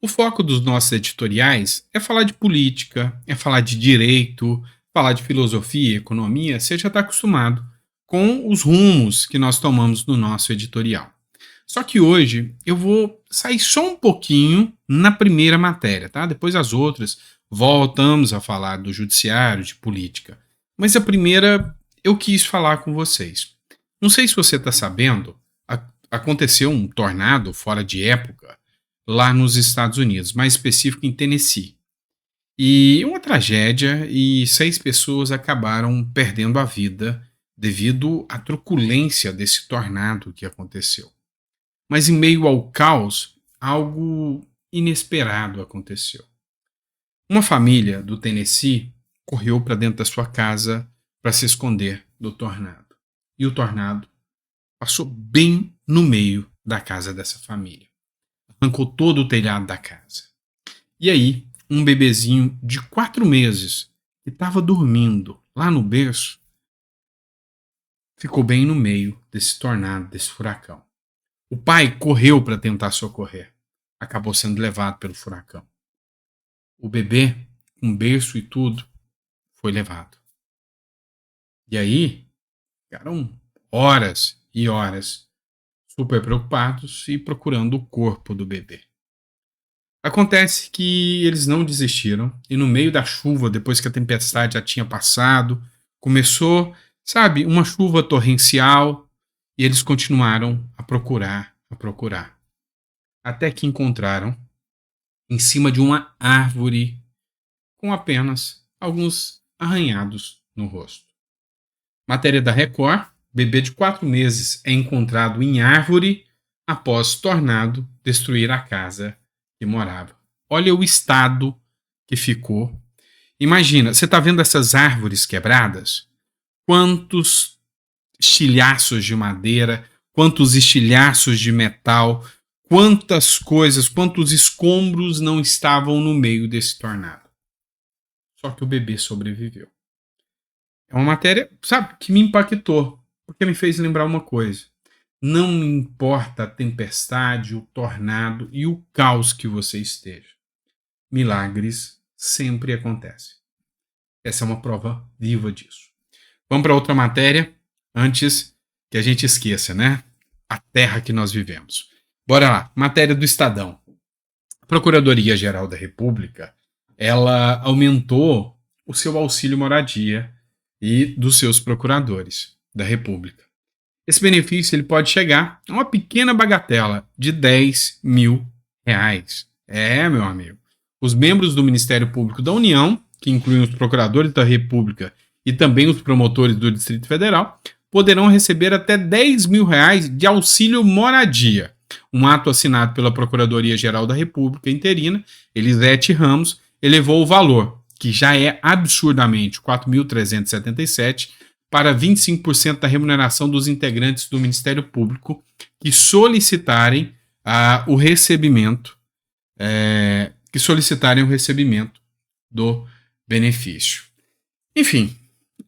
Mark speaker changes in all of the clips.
Speaker 1: O foco dos nossos editoriais é falar de política, é falar de direito, falar de filosofia, economia. Você já está acostumado com os rumos que nós tomamos no nosso editorial. Só que hoje eu vou sair só um pouquinho na primeira matéria, tá? Depois as outras voltamos a falar do judiciário, de política. Mas a primeira eu quis falar com vocês. Não sei se você está sabendo, aconteceu um tornado fora de época lá nos Estados Unidos, mais específico em Tennessee. E uma tragédia e 6 pessoas acabaram perdendo a vida devido à truculência desse tornado que aconteceu. Mas em meio ao caos, algo inesperado aconteceu. Uma família do Tennessee correu para dentro da sua casa para se esconder do tornado. E o tornado passou bem no meio da casa dessa família. Arrancou todo o telhado da casa. E aí, um bebezinho de 4 meses, que estava dormindo lá no berço, ficou bem no meio desse tornado, desse furacão. O pai correu para tentar socorrer. Acabou sendo levado pelo furacão. O bebê, com berço e tudo, foi levado. E aí, ficaram horas e horas super preocupados e procurando o corpo do bebê. Acontece que eles não desistiram e no meio da chuva, depois que a tempestade já tinha passado, começou, sabe, uma chuva torrencial e eles continuaram a procurar, até que encontraram em cima de uma árvore com apenas alguns arranhados no rosto. Matéria da Record: bebê de 4 meses é encontrado em árvore após tornado destruir a casa que morava. Olha o estado que ficou. Imagina, você está vendo essas árvores quebradas? Quantos estilhaços de madeira, quantos estilhaços de metal, quantas coisas, quantos escombros não estavam no meio desse tornado. Só que o bebê sobreviveu. É uma matéria, sabe, que me impactou, porque me fez lembrar uma coisa. Não importa a tempestade, o tornado e o caos que você esteja. Milagres sempre acontecem. Essa é uma prova viva disso. Vamos para outra matéria, antes que a gente esqueça, né? A terra que nós vivemos. Bora lá, matéria do Estadão. A Procuradoria-Geral da República, ela aumentou o seu auxílio moradia e dos seus procuradores da República. Esse benefício ele pode chegar a uma pequena bagatela de R$10.000. Meu amigo. Os membros do Ministério Público da União, que incluem os procuradores da República e também os promotores do Distrito Federal, poderão receber até R$10.000 de auxílio moradia. Um ato assinado pela Procuradoria-Geral da República interina, Elisete Ramos, elevou o valor, que já é absurdamente R$4.377, para 25% da remuneração dos integrantes do Ministério Público que solicitarem o recebimento do benefício. Enfim,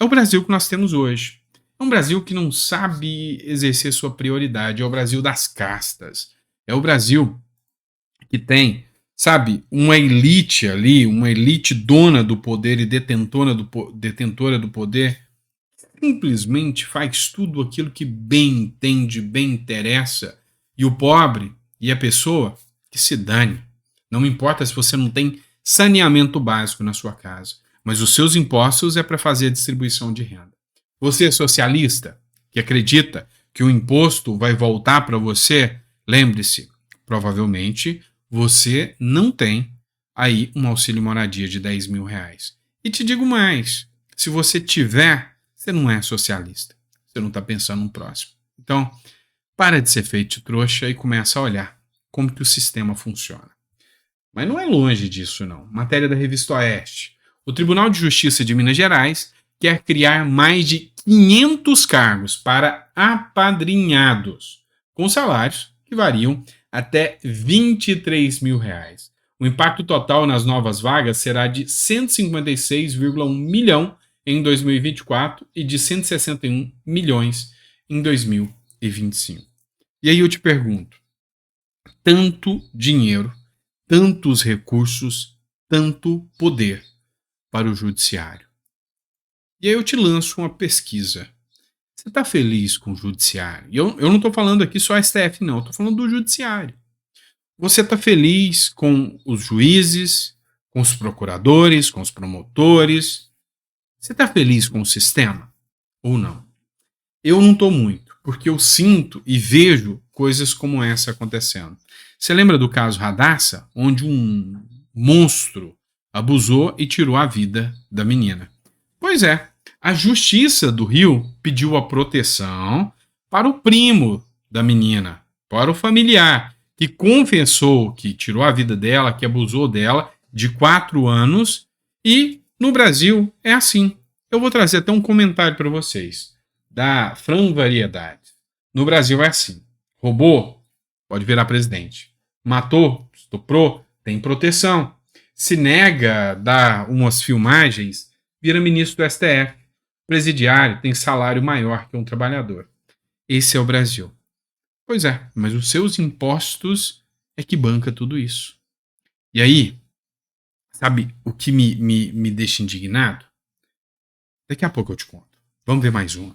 Speaker 1: é o Brasil que nós temos hoje. É um Brasil que não sabe exercer sua prioridade. É o Brasil das castas. É o Brasil que tem, sabe, uma elite ali, uma elite dona do poder e detentora do poder, simplesmente faz tudo aquilo que bem entende, bem interessa, e o pobre e a pessoa que se dane. Não importa se você não tem saneamento básico na sua casa, mas os seus impostos é para fazer a distribuição de renda. Você é socialista que acredita que o imposto vai voltar para você? Lembre-se, provavelmente você não tem aí um auxílio moradia de R$10.000. E te digo mais, se você tiver, você não é socialista. Você não está pensando no próximo. Então, para de ser feito de trouxa e começa a olhar como que o sistema funciona. Mas não é longe disso, não. Matéria da Revista Oeste. O Tribunal de Justiça de Minas Gerais quer criar mais de 500 cargos para apadrinhados, com salários que variam até R$23.000. O impacto total nas novas vagas será de 156,1 milhão em 2024 e de 161 milhões em 2025. E aí eu te pergunto, tanto dinheiro, tantos recursos, tanto poder para o judiciário. E aí eu te lanço uma pesquisa. Você está feliz com o judiciário? E eu não estou falando aqui só STF, não. Eu estou falando do judiciário. Você está feliz com os juízes, com os procuradores, com os promotores? Você está feliz com o sistema ou não? Eu não estou muito, porque eu sinto e vejo coisas como essa acontecendo. Você lembra do caso Radassa, onde um monstro abusou e tirou a vida da menina? Pois é, a Justiça do Rio pediu a proteção para o primo da menina, para o familiar, que confessou que tirou a vida dela, que abusou dela, de 4 anos, e no Brasil é assim. Eu vou trazer até um comentário para vocês, da Fran Variedade. No Brasil é assim: roubou, pode virar presidente. Matou, estuprou, tem proteção. Se nega a dar umas filmagens, vira ministro do STF. Presidiário tem salário maior que um trabalhador. Esse é o Brasil. Pois é, mas os seus impostos é que banca tudo isso. E aí, sabe o que me deixa indignado? Daqui a pouco eu te conto. Vamos ver mais uma.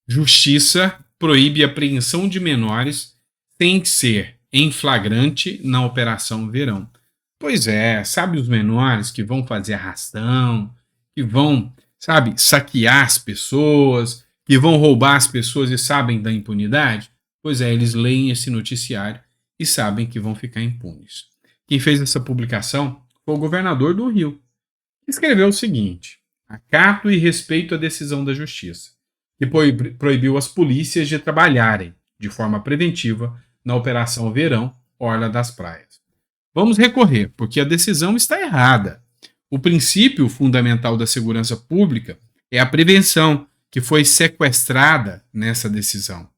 Speaker 1: Justiça proíbe a apreensão de menores sem ser em flagrante na Operação Verão. Pois é, sabe os menores que vão fazer arrastão, que vão, sabe, saquear as pessoas, que vão roubar as pessoas e sabem da impunidade? Pois é, eles leem esse noticiário e sabem que vão ficar impunes. Quem fez essa publicação foi o governador do Rio, que escreveu o seguinte: acato e respeito a decisão da Justiça, que proibiu as polícias de trabalharem de forma preventiva na Operação Verão, Orla das Praias. Vamos recorrer, porque a decisão está errada. O princípio fundamental da segurança pública é a prevenção, que foi sequestrada nessa decisão.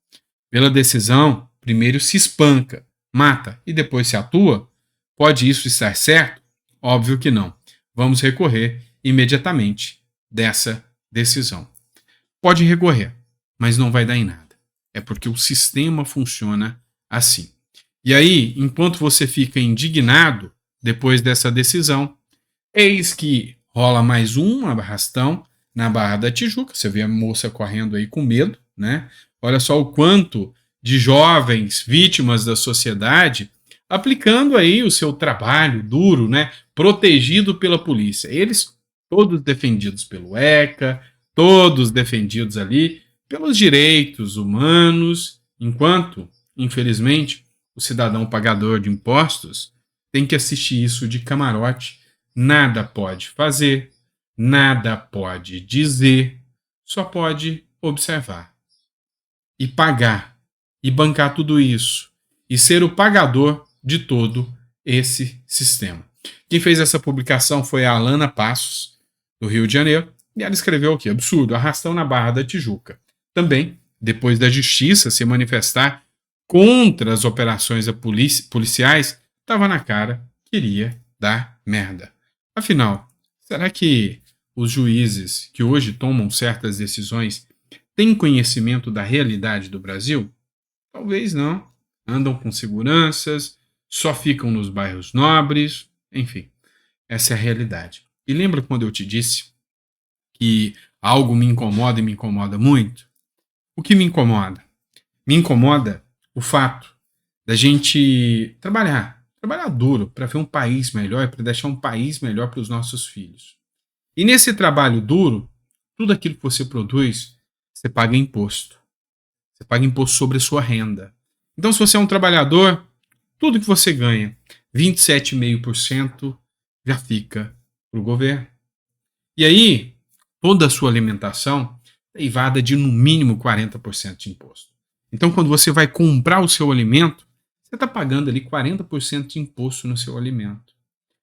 Speaker 1: Pela decisão, primeiro se espanca, mata e depois se atua? Pode isso estar certo? Óbvio que não. Vamos recorrer imediatamente dessa decisão. Pode recorrer, mas não vai dar em nada. É porque o sistema funciona assim. E aí, enquanto você fica indignado depois dessa decisão, eis que rola mais um arrastão na Barra da Tijuca. Você vê a moça correndo aí com medo, né? Olha só o quanto de jovens vítimas da sociedade aplicando aí o seu trabalho duro, né? Protegido pela polícia. Eles todos defendidos pelo ECA, todos defendidos ali pelos direitos humanos, enquanto, infelizmente, o cidadão pagador de impostos tem que assistir isso de camarote, nada pode fazer, nada pode dizer, só pode observar. E pagar, e bancar tudo isso, e ser o pagador de todo esse sistema. Quem fez essa publicação foi a Alana Passos, do Rio de Janeiro, e ela escreveu aqui: absurdo, arrastão na Barra da Tijuca. Também, depois da justiça se manifestar contra as operações policiais, estava na cara, queria dar merda. Afinal, será que os juízes que hoje tomam certas decisões têm conhecimento da realidade do Brasil? Talvez não. Andam com seguranças, só ficam nos bairros nobres, enfim, essa é a realidade. E lembra quando eu te disse que algo me incomoda e me incomoda muito? O que me incomoda? Me incomoda o fato da gente trabalhar duro para ver um país melhor, para deixar um país melhor para os nossos filhos. E nesse trabalho duro, tudo aquilo que você produz, você paga imposto. Você paga imposto sobre a sua renda. Então, se você é um trabalhador, tudo que você ganha, 27,5% já fica para o governo. E aí, toda a sua alimentação é evada de no mínimo 40% de imposto. Então, quando você vai comprar o seu alimento, você está pagando ali 40% de imposto no seu alimento.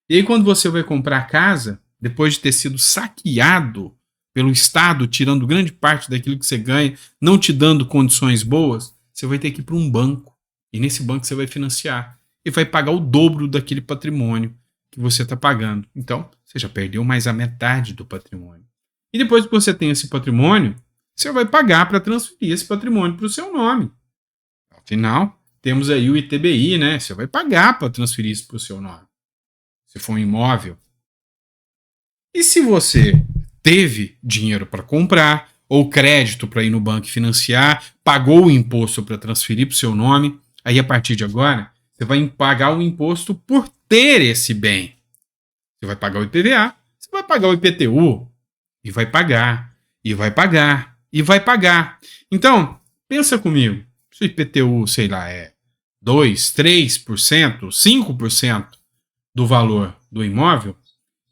Speaker 1: E aí, quando você vai comprar casa, depois de ter sido saqueado pelo Estado, tirando grande parte daquilo que você ganha, não te dando condições boas, você vai ter que ir para um banco. E nesse banco você vai financiar. E vai pagar o dobro daquele patrimônio que você está pagando. Então, você já perdeu mais a metade do patrimônio. E depois que você tem esse patrimônio, você vai pagar para transferir esse patrimônio para o seu nome. Afinal, temos aí o ITBI, né? Você vai pagar para transferir isso para o seu nome, se for um imóvel. E se você teve dinheiro para comprar ou crédito para ir no banco e financiar, pagou o imposto para transferir para o seu nome, aí a partir de agora você vai pagar o imposto por ter esse bem. Você vai pagar o IPVA, você vai pagar o IPTU e vai pagar, e vai pagar, e vai pagar. Então, pensa comigo, se o IPTU, sei lá, é 2, 3%, 5% do valor do imóvel,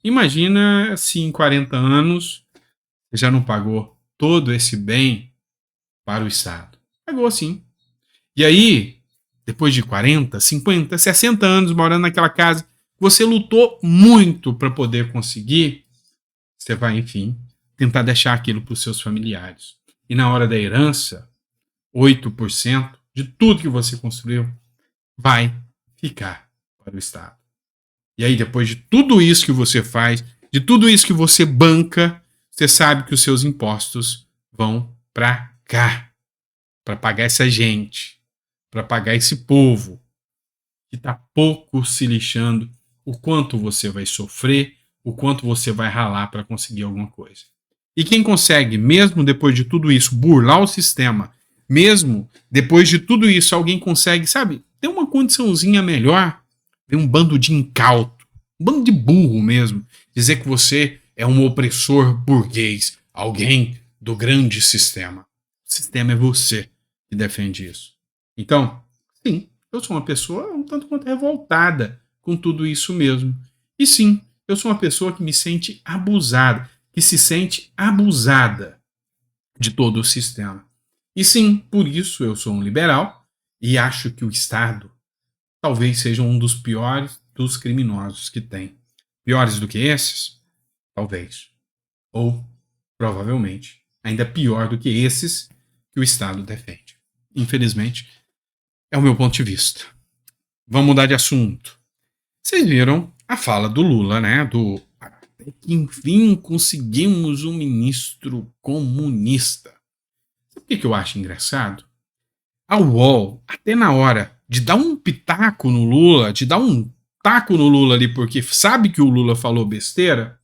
Speaker 1: imagina se em 40 anos você já não pagou todo esse bem para o Estado. Pagou sim. E aí, depois de 40, 50, 60 anos morando naquela casa, você lutou muito para poder conseguir, você vai, enfim, tentar deixar aquilo para os seus familiares. E na hora da herança, 8% de tudo que você construiu vai ficar para o Estado. E aí, depois de tudo isso que você faz, de tudo isso que você banca, você sabe que os seus impostos vão para cá, para pagar essa gente, para pagar esse povo que está pouco se lixando o quanto você vai sofrer, o quanto você vai ralar para conseguir alguma coisa. E quem consegue, mesmo depois de tudo isso, burlar o sistema, mesmo depois de tudo isso, alguém consegue, sabe, ter uma condiçãozinha melhor, tem um bando de incauto, um bando de burro mesmo, dizer que você é um opressor burguês, alguém do grande sistema. O sistema é você que defende isso. Então, sim, eu sou uma pessoa um tanto quanto revoltada com tudo isso mesmo. E sim, eu sou uma pessoa que me sente abusada, que se sente abusada de todo o sistema. E sim, por isso eu sou um liberal e acho que o Estado talvez seja um dos piores dos criminosos que tem. Piores do que esses? Talvez. Ou, provavelmente, ainda pior do que esses que o Estado defende. Infelizmente, é o meu ponto de vista. Vamos mudar de assunto. Vocês viram a fala do Lula, né? Até que enfim conseguimos um ministro comunista. Sabe o que eu acho engraçado? A UOL, até na hora de dar um pitaco no Lula, de dar um taco no Lula ali porque sabe que o Lula falou besteira,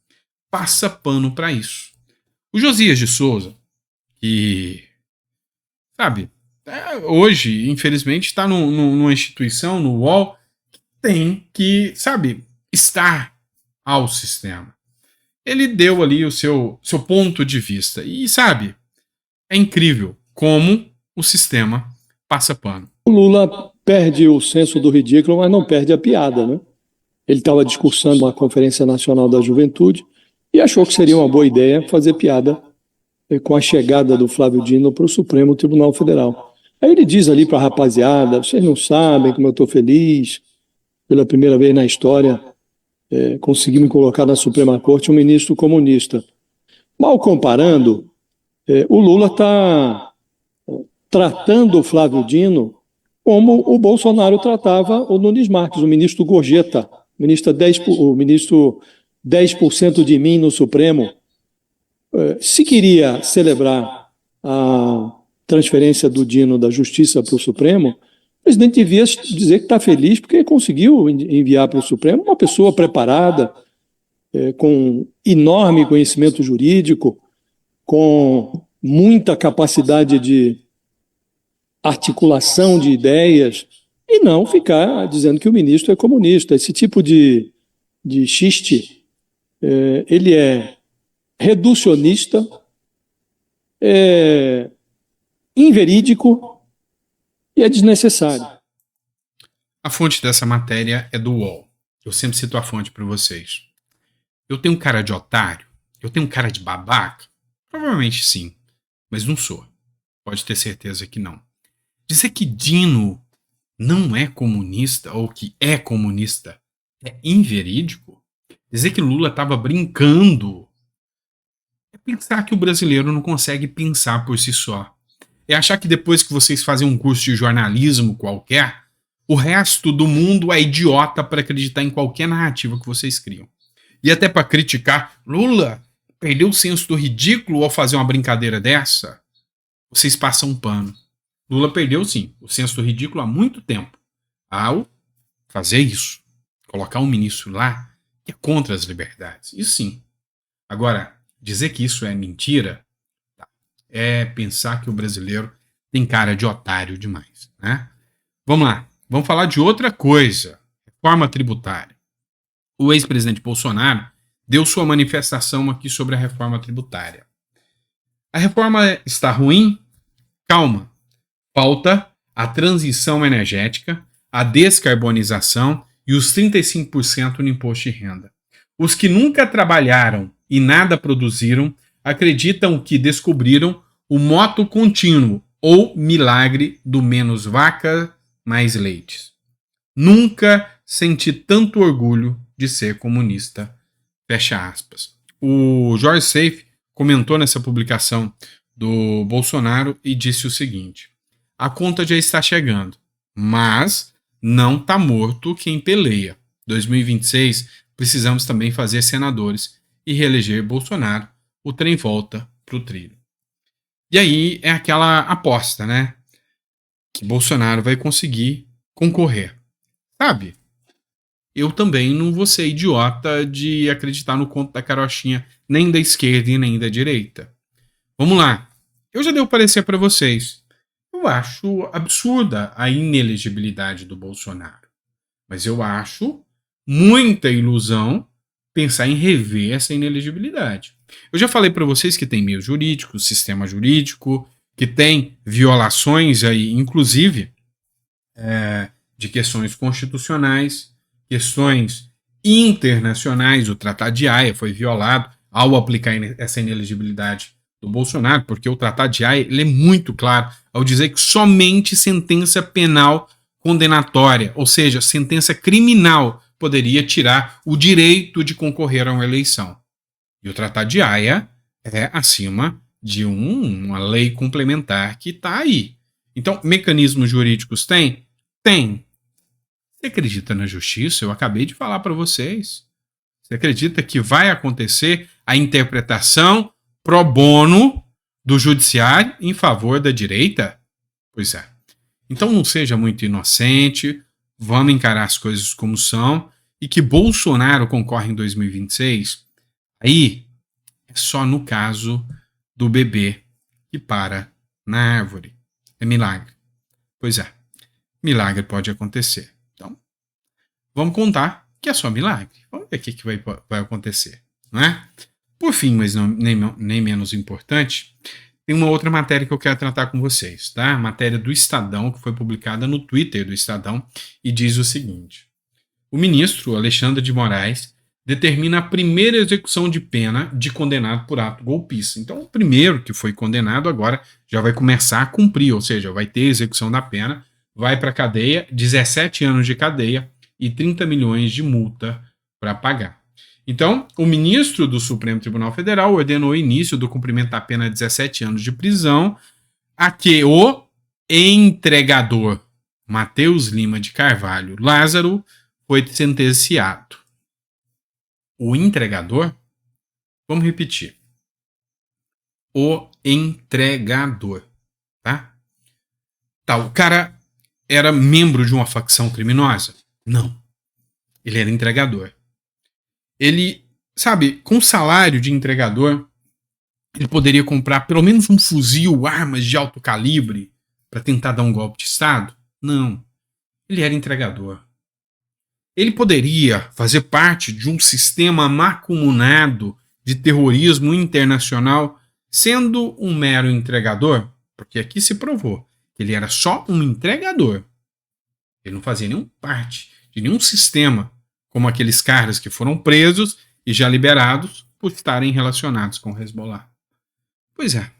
Speaker 1: passa pano para isso. O Josias de Souza, que, sabe, hoje, infelizmente, está numa instituição, no UOL, que tem que, sabe, estar ao sistema. Ele deu ali o seu ponto de vista. E, sabe, é incrível como o sistema passa pano.
Speaker 2: O Lula perde o senso do ridículo, mas não perde a piada, né? Ele estava discursando uma Conferência Nacional da Juventude e achou que seria uma boa ideia fazer piada com a chegada do Flávio Dino para o Supremo Tribunal Federal. Aí ele diz ali para a rapaziada, vocês não sabem como eu estou feliz, pela primeira vez na história consegui me colocar na Suprema Corte um ministro comunista. Mal comparando, o Lula está tratando o Flávio Dino como o Bolsonaro tratava o Nunes Marques, o ministro Gorjeta, o ministro 10% de mim no Supremo. Se queria celebrar a transferência do Dino da Justiça para o Supremo, o presidente devia dizer que está feliz porque conseguiu enviar para o Supremo uma pessoa preparada, com enorme conhecimento jurídico, com muita capacidade de articulação de ideias, e não ficar dizendo que o ministro é comunista. Esse tipo de xiste, ele é reducionista, inverídico e é desnecessário.
Speaker 1: A fonte dessa matéria é do UOL. Eu sempre cito a fonte para vocês. Eu tenho cara de otário? Eu tenho cara de babaca? Provavelmente sim, mas não sou. Pode ter certeza que não. Dizer que Dino não é comunista ou que é comunista é inverídico? Dizer que Lula estava brincando é pensar que o brasileiro não consegue pensar por si só. É achar que depois que vocês fazem um curso de jornalismo qualquer, o resto do mundo é idiota para acreditar em qualquer narrativa que vocês criam. E até para criticar, Lula perdeu o senso do ridículo ao fazer uma brincadeira dessa, vocês passam um pano. Lula perdeu, sim, o senso do ridículo há muito tempo ao fazer isso. Colocar um ministro lá que é contra as liberdades. Isso sim. Agora, dizer que isso é mentira é pensar que o brasileiro tem cara de otário demais, né? Vamos lá. Vamos falar de outra coisa. Reforma tributária. O ex-presidente Bolsonaro deu sua manifestação aqui sobre a reforma tributária. A reforma está ruim? Calma. Falta a transição energética, a descarbonização e os 35% no imposto de renda. Os que nunca trabalharam e nada produziram acreditam que descobriram o moto contínuo ou milagre do menos vaca, mais leites. Nunca senti tanto orgulho de ser comunista. Fecha aspas. O Jorge Seife comentou nessa publicação do Bolsonaro e disse o seguinte: a conta já está chegando, mas não está morto quem peleia. 2026 precisamos também fazer senadores e reeleger Bolsonaro. O trem volta pro trilho. E aí é aquela aposta, né? Que Bolsonaro vai conseguir concorrer. Sabe? Eu também não vou ser idiota de acreditar no conto da carochinha, nem da esquerda e nem da direita. Vamos lá. Eu já dei o parecer para vocês. Eu acho absurda a inelegibilidade do Bolsonaro. Mas eu acho muita ilusão pensar em rever essa inelegibilidade. Eu já falei para vocês que tem meio jurídico, sistema jurídico, que tem violações aí, inclusive, de questões constitucionais, questões internacionais. O Tratado de Haia foi violado ao aplicar essa inelegibilidade do Bolsonaro, porque o Tratado de Haia ele é muito claro ao dizer que somente sentença penal condenatória, ou seja, sentença criminal, poderia tirar o direito de concorrer a uma eleição. E o Tratado de Haia é acima de uma lei complementar que está aí. Então, mecanismos jurídicos tem? Tem. Você acredita na justiça? Eu acabei de falar para vocês. Você acredita que vai acontecer a interpretação pro bono do judiciário em favor da direita? Pois é. Então não seja muito inocente, vamos encarar as coisas como são, e que Bolsonaro concorre em 2026, aí é só no caso do bebê que para na árvore. É milagre. Pois é, milagre pode acontecer. Então, vamos contar que é só milagre. Vamos ver o que vai acontecer, não é? Por fim, mas nem menos importante, tem uma outra matéria que eu quero tratar com vocês, tá? Matéria do Estadão, que foi publicada no Twitter do Estadão, e diz o seguinte: o ministro Alexandre de Moraes determina a primeira execução de pena de condenado por ato golpista. Então, o primeiro que foi condenado agora já vai começar a cumprir, ou seja, vai ter execução da pena, vai para a cadeia, 17 anos de cadeia e 30 milhões de multa para pagar. Então, o ministro do Supremo Tribunal Federal ordenou o início do cumprimento da pena de 17 anos de prisão a que o entregador Matheus Lima de Carvalho Lázaro foi sentenciado. O entregador? Vamos repetir. O entregador, tá? Tá, o cara era membro de uma facção criminosa? Não. Ele era entregador. Ele, sabe, com salário de entregador, ele poderia comprar pelo menos um fuzil, armas de alto calibre para tentar dar um golpe de Estado? Não. Ele era entregador. Ele poderia fazer parte de um sistema macumunado de terrorismo internacional sendo um mero entregador? Porque aqui se provou que ele era só um entregador. Ele não fazia nenhuma parte de nenhum sistema, como aqueles caras que foram presos e já liberados por estarem relacionados com o Hezbollah. Pois é,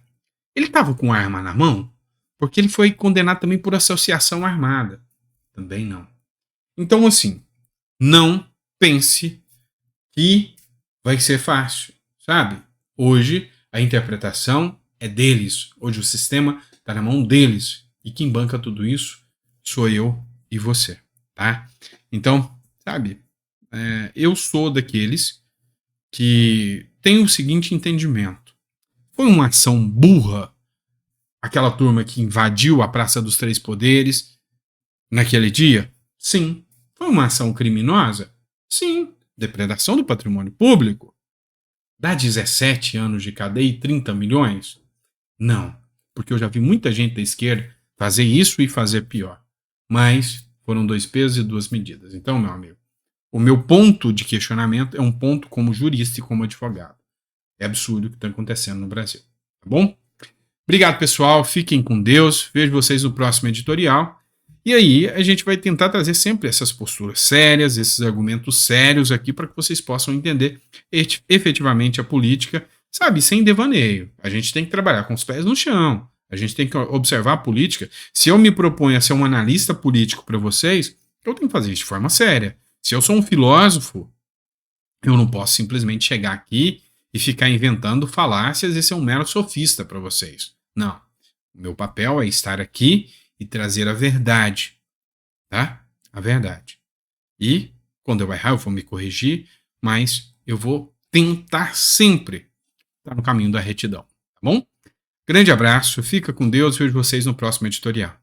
Speaker 1: ele estava com arma na mão porque ele foi condenado também por associação armada. Também não. Então, assim, não pense que vai ser fácil, sabe? Hoje a interpretação é deles. Hoje o sistema está na mão deles. E quem banca tudo isso sou eu e você, tá? Então, sabe, eu sou daqueles que tem o seguinte entendimento: foi uma ação burra? aquela turma que invadiu a Praça dos Três Poderes naquele dia? Sim. Foi uma ação criminosa? Sim. Depredação do patrimônio público? Dá 17 anos de cadeia e 30 milhões? Não. Porque eu já vi muita gente da esquerda fazer isso e fazer pior. Mas foram 2 pesos e 2 medidas. Então, meu amigo, o meu ponto de questionamento é um ponto como jurista e como advogado. É absurdo o que está acontecendo no Brasil. Tá bom? Obrigado, pessoal. Fiquem com Deus. Vejo vocês no próximo editorial. E aí a gente vai tentar trazer sempre essas posturas sérias, esses argumentos sérios aqui para que vocês possam entender efetivamente a política, sabe, sem devaneio. A gente tem que trabalhar com os pés no chão. A gente tem que observar a política. Se eu me proponho a ser um analista político para vocês, eu tenho que fazer isso de forma séria. Se eu sou um filósofo, eu não posso simplesmente chegar aqui e ficar inventando falácias e ser um mero sofista para vocês. Não. O meu papel é estar aqui e trazer a verdade, tá? A verdade. E, quando eu errar, eu vou me corrigir, mas eu vou tentar sempre estar no caminho da retidão, tá bom? Grande abraço, fica com Deus, vejo vocês no próximo editorial.